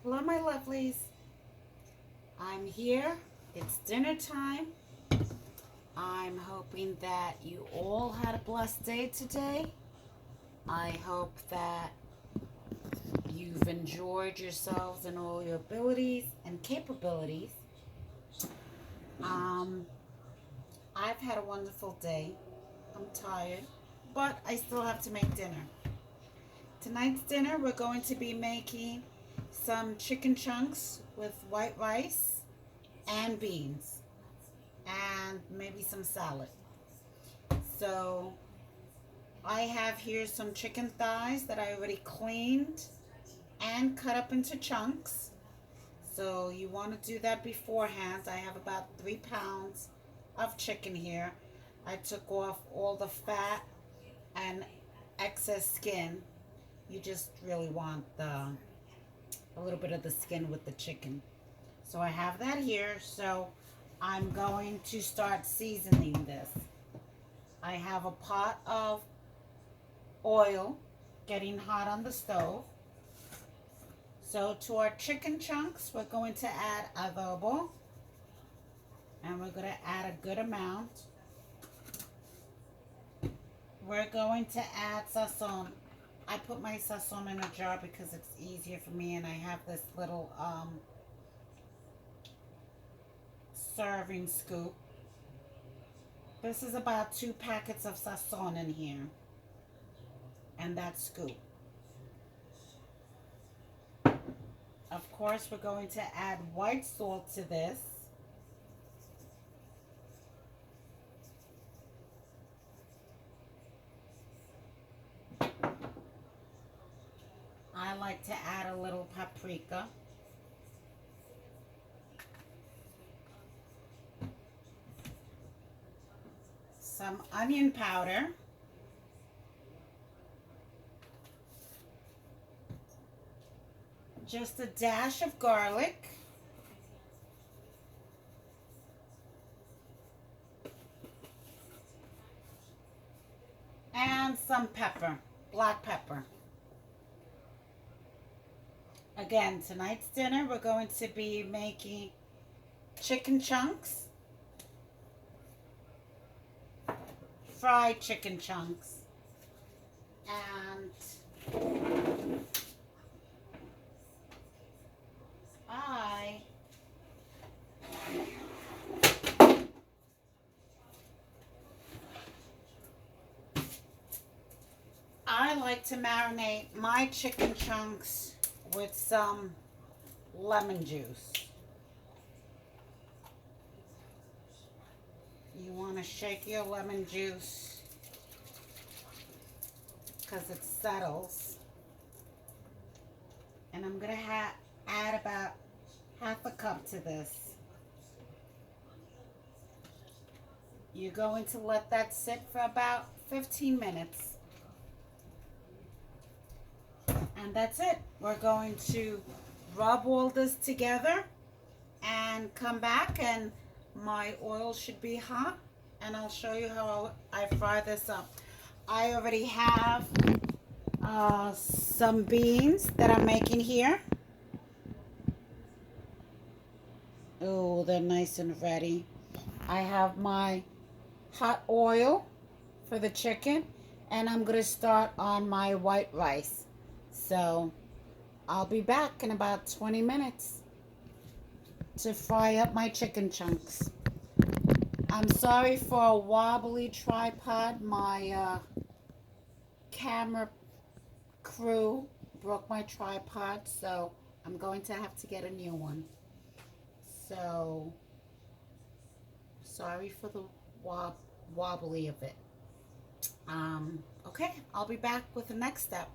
Hello, my lovelies. I'm here. It's dinner time. I'm hoping that you all had a blessed day today. I hope that you've enjoyed yourselves and all your abilities and capabilities. Um, I've had a wonderful day. I'm tired, but I still have to make dinner. Tonight's dinner, we're going to be making some chicken chunks with white rice and beans and maybe some salad. So I have here some chicken thighs that I already cleaned and cut up into chunks. So you want to do that beforehand. I have about 3 pounds of chicken here. I took off all the fat and excess skin. You just really want a little bit of the skin with the chicken. So I have that here. So I'm going to start seasoning this. I have a pot of oil getting hot on the stove. So to our chicken chunks, we're going to add adobo. And we're going to add a good amount. We're going to add sazon. I put my sazon in a jar because it's easier for me, and I have this little serving scoop. This is about 2 packets of sazon in here, and that scoop. Of course, we're going to add white salt to this. I like to add a little paprika. Some onion powder. Just a dash of garlic. And some pepper, black pepper. Again, tonight's dinner, we're going to be making chicken chunks, fried chicken chunks, and I like to marinate my chicken chunks with some lemon juice. You want to shake your lemon juice because it settles. And I'm going to add about half a cup to this. You're going to let that sit for about 15 minutes. And that's it. We're going to rub all this together and come back, and my oil should be hot, and I'll show you how I fry this up. I already have some beans that I'm making here. Oh, they're nice and ready. I have my hot oil for the chicken, and I'm going to start on my white rice. So I'll be back in about 20 minutes to fry up my chicken chunks. I'm sorry for a wobbly tripod. My camera crew broke my tripod, so I'm going to have to get a new one. So sorry for the wobbly of it. Okay, I'll be back with the next step.